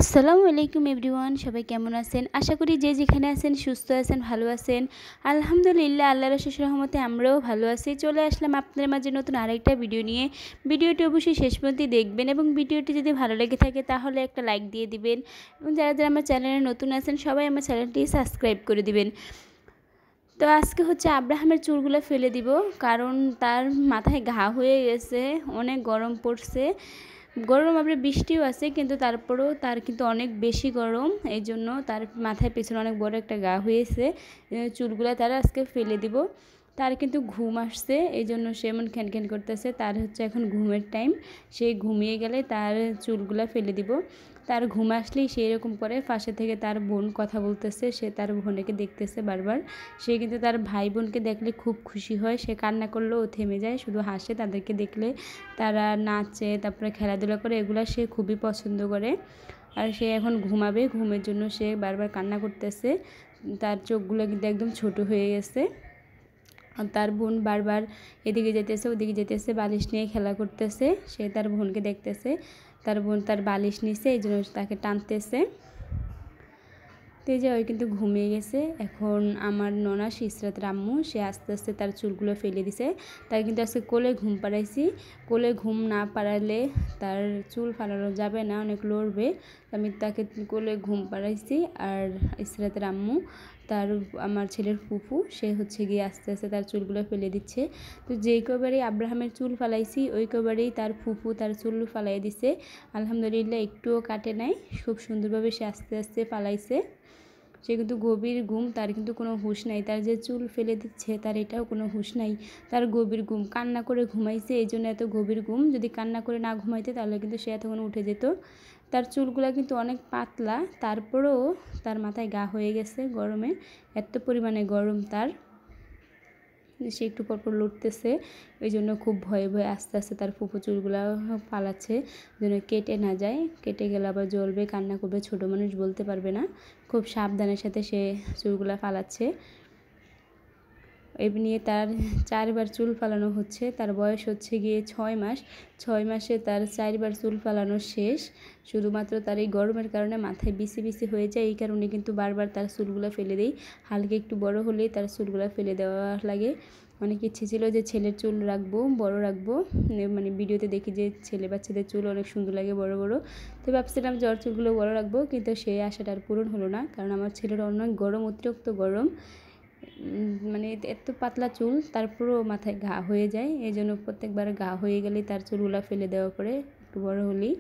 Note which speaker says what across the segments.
Speaker 1: আসসালামু আলাইকুম এভরিওয়ান, সবাই কেমন আছেন? আশা করি যে যেখানে আছেন সুস্থ আছেন, ভালো আছেন। আলহামদুলিল্লাহ, আল্লাহর অশেষ রহমতে আমরাও ভালো আছি। চলে আসলাম আপনাদের মাঝে নতুন আরেকটা ভিডিও নিয়ে। ভিডিওটি অবশ্যই শেষ পর্যন্ত দেখবেন এবং ভিডিওটি যদি ভালো লেগে থাকে তাহলে একটা লাইক দিয়ে দিবেন এবং যারা যারা আমার চ্যানেলে নতুন আছেন সবাই আমার চ্যানেলটি সাবস্ক্রাইব করে দিবেন। তো আজকে হচ্ছে আব্রাহামের চুলগুলো ফেলে দিব, কারণ তার মাথায় ঘা হয়ে গেছে, অনেক গরম পড়ছে। গরম আবার বৃষ্টিও আছে, কিন্তু তারপরেও তার কিন্তু অনেক বেশি গরম, এই জন্য তার মাথায় পেছনে অনেক বড় একটা ঘা হয়েছে। চুলগুলো তারা আজকে ফেলে দিব। তার কিন্তু ঘুম আসছে, এই জন্য সে এমন খ্যান করতেছে। তার হচ্ছে এখন ঘুমের টাইম, সে ঘুমিয়ে গেলে তার চুলগুলো ফেলে দিব। তার ঘুম আসলেই সেই রকম করে পাশে থেকে তার বোন কথা বলতেছে, সে তার বোনকে দেখতেছে বারবার। সে কিন্তু তার ভাই বোনকে দেখলে খুব খুশি হয়, সে কান্না করলেও থেমে যায়, শুধু হাসে তাদেরকে দেখলে। তারা নাচে, তারপরে খেলাধুলা করে, এগুলো সে খুবই পছন্দ করে। আর সে এখন ঘুমাবে, ঘুমের জন্য সে বারবার কান্না করতেছে। তার চোখগুলো কিন্তু একদম ছোট হয়ে গেছে। তার বোন বারবার এদিকে যেতেছে ওদিকে যেতেছে, বালিশ নিয়ে খেলা করতেছে। সে তার বোনকে দেখতেছে, তার বোন তার বালিশ নিছে, এই জন্য তাকে টানতেছে। তো এই যে ওই কিন্তু ঘুমিয়ে গেছে। এখন আমার ননাস ইসরাতের আম্মু, সে আস্তে আস্তে তার চুলগুলো ফেলে দিছে। তাই কিন্তু আজকে কোলে ঘুম পাড়াইছি। কোলে ঘুম না পাড়ালে তার চুল ফালানো যাবে না, অনেক লড়বে। আমি তাকে কোলে ঘুম পাড়াইছি। আর ইসরাতের আম্মু, তার আমার ছেলের ফুফু, সে হচ্ছে গিয়ে আস্তে আস্তে তার চুলগুলো ফেলে দিচ্ছে। তো যেই কবারেই আব্রাহামের চুল ফালাইছি ওই কবারেই তার ফুফু তার চুল ফালাই দিছে। আলহামদুলিল্লাহ, একটুও কাটে নাই, খুব সুন্দরভাবে সে আস্তে আস্তে ফালাইছে। সে কিন্তু গভীর ঘুম, তার কিন্তু কোনো হুঁশ নাই। তার যে চুল ফেলে দিচ্ছে তার এটাও কোনো হুঁশ নাই, তার গভীর ঘুম। কান্না করে ঘুমাইছে, এই জন্য এত গভীর ঘুম। যদি কান্না করে না ঘুমাইতে তাহলে কিন্তু সে এতক্ষণ উঠে যেত। তার চুলগুলো কিন্তু অনেক পাতলা, তারপরেও তার মাথায় ঘা হয়ে গেছে গরমে, এত পরিমাণে গরম তার। সে একটু পরপর লড়তেছে, ওই জন্য খুব ভয়ে ভয়ে আস্তে আস্তে তার ফুফু চুলগুলো পালাচ্ছে, যেন কেটে না যায়। কেটে গেলে আবার জ্বলবে, কান্না করবে, ছোটো মানুষ বলতে পারবে না। খুব সাবধানের সাথে সে চুলগুলো ফালাচ্ছে। এই নিয়ে তার 4 বার চুল ফালানো হচ্ছে। তার বয়স হচ্ছে গিয়ে 6 মাস। 6 মাসে তার 4 বার চুল ফালানো শেষ। শুধুমাত্র তার এই গরমের কারণে মাথায় বিসি বিসি হয়ে যায়, এই কারণে কিন্তু বারবার তার চুলগুলো ফেলে দেই। হালকা একটু বড় হলেই তার চুলগুলো ফেলে দেওয়া লাগে। অনেক ইচ্ছে ছিল যে ছেলের চুল রাখবো, বড় রাখবো। মানে ভিডিওতে দেখি যে ছেলে বাচ্চাদের চুল অনেক সুন্দর লাগে বড় বড়। তো ভাবছিলাম যে ওর চুলগুলো বড় রাখবো, কিন্তু সেই আশাটা আর পূরণ হলো না, কারণ আমার ছেলের অনেক গরম, অতিরিক্ত গরম। মানে এত পাতলা চুল, তারপরেও মাথায় ঘা হয়ে যায়। এই জন্য প্রত্যেকবার ঘা হয়ে গেলেই তার চুলগুলা ফেলে দেওয়া পড়ে, একটু বড় হলেই।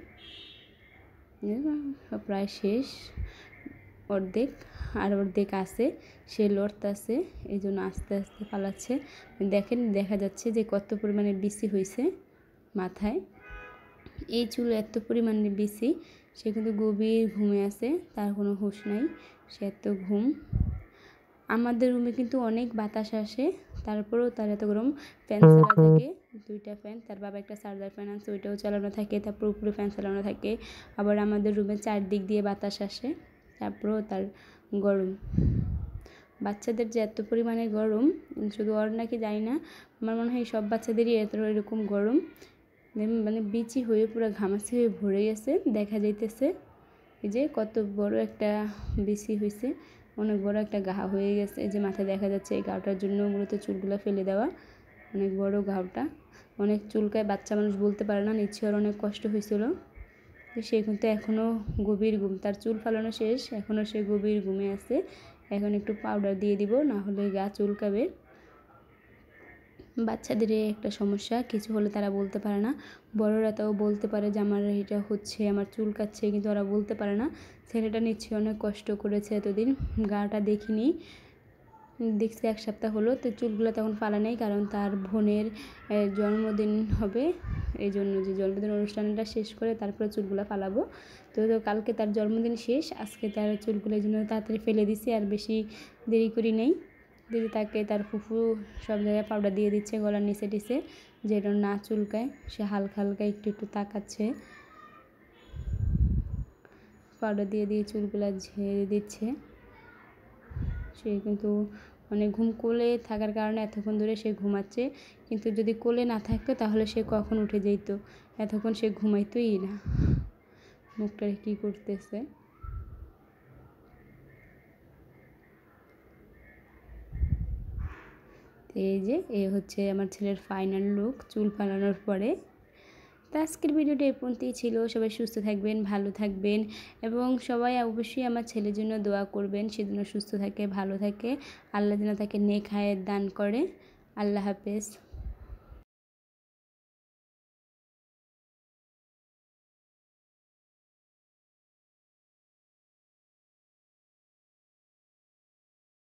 Speaker 1: প্রায় শেষ, অর্ধেক, আর অর্ধেক আছে, সে লড়তেছে, এই জন্য আস্তে আস্তে পালাচ্ছে। দেখেন, দেখা যাচ্ছে যে কত পরিমাণে বিসি হয়েছে মাথায়। এই চুল এত পরিমাণে বিসি, সে কিন্তু গভীর ঘুমে আছে, তার কোনো হুঁশ নাই, সে এত ঘুম। আমাদের রুমে কিন্তু অনেক বাতাস আসে, তারপরেও তার এত গরম। ফ্যান চালা থাকে, 2টা ফ্যান। তার বাবা একটা চার্জার ফ্যান আছে, ওইটাও চালানো থাকে। তারপর উপরে ফ্যান চালানো থাকে। আবার আমাদের রুমে 4 দিক দিয়ে বাতাস আসে, তারপরেও তার গরম। বাচ্চাদের যে এত পরিমাণে গরম, শুধু ওর নাকি জানি না, আমার মনে হয় সব বাচ্চাদেরই এরকম গরম। মানে বিচি হয়ে পুরো ঘামাচি হয়ে ভরে গেছে, দেখা যাইতেছে। এই যে কত বড় একটা বিচি হয়েছে, অনেক বড় একটা ঘা হয়ে গেছে। এই যে মাথায় দেখা যাচ্ছে, এই ঘাওটার জন্য মূলত চুলগুলো ফেলে দেওয়া, অনেক বড় ঘাওটা। অনেক চুলকায়, বাচ্চা মানুষ বলতে পারে না, নিশ্চয়ই ওর অনেক কষ্ট হয়েছিল। সে কিন্তু এখনও গভীর ঘুম, তার চুল ফালানো শেষ, এখনও সে গভীর ঘুমে আছে। এখন একটু পাউডার দিয়ে দিব, না হলে গা চুলকাবে। বাচ্চাদের একটা সমস্যা, কিছু হলে তারা বলতে পারে না। বড়রা তাও বলতে পারে যে আমার এটা হচ্ছে, আমার চুলকাচ্ছে, কিন্তু ওরা বলতে পারে না। ছেলেটা নিশ্চয়ই অনেক কষ্ট করেছে এতদিন। গাটা দেখিনি, দেখছি 1 সপ্তাহ হলো। তো চুলগুলো তখন ফালা নেই, কারণ তার বোনের জন্মদিন হবে, এই জন্য যে জন্মদিন অনুষ্ঠানটা শেষ করে তারপরে চুলগুলো ফালাবো। তো কালকে তার জন্মদিন শেষ, আজকে তার চুলগুলো এই জন্য তাড়াতাড়ি ফেলে দিছি, আর বেশি দেরি করি নেই। দিদি তাকে তার ফুফু সব জায়গায় পাউডার দিয়ে দিচ্ছে গলার নিচে টিচে, যেটা না চুলকায়। সে হালকা হালকা একটু একটু তাকাচ্ছে, পাউডার দিয়ে দিয়ে চুলগুলো ঝেড়ে দিচ্ছে। সে কিন্তু অনেক ঘুম, কোলে থাকার কারণে এতক্ষণ ধরে সে ঘুমাচ্ছে, কিন্তু যদি কোলে না থাকতো তাহলে সে কখন উঠে যেত, এতক্ষণ সে ঘুমাইতোই না। মুখটারে কী করতেছে। এই যে এ হচ্ছে আমার ছেলের ফাইনাল লুক চুল পালানোর পরে। তো আজকের ভিডিওটা এই পর্যন্তই ছিল। সবাই সুস্থ থাকবেন, ভালো থাকবেন এবং সবাই অবশ্যই আমার ছেলের জন্য দোয়া করবেন, সে যেন সুস্থ থাকে, ভালো থাকে, আল্লাহ যেন তাকে নেক হায়াত দান করে। আল্লাহ হাফেজ।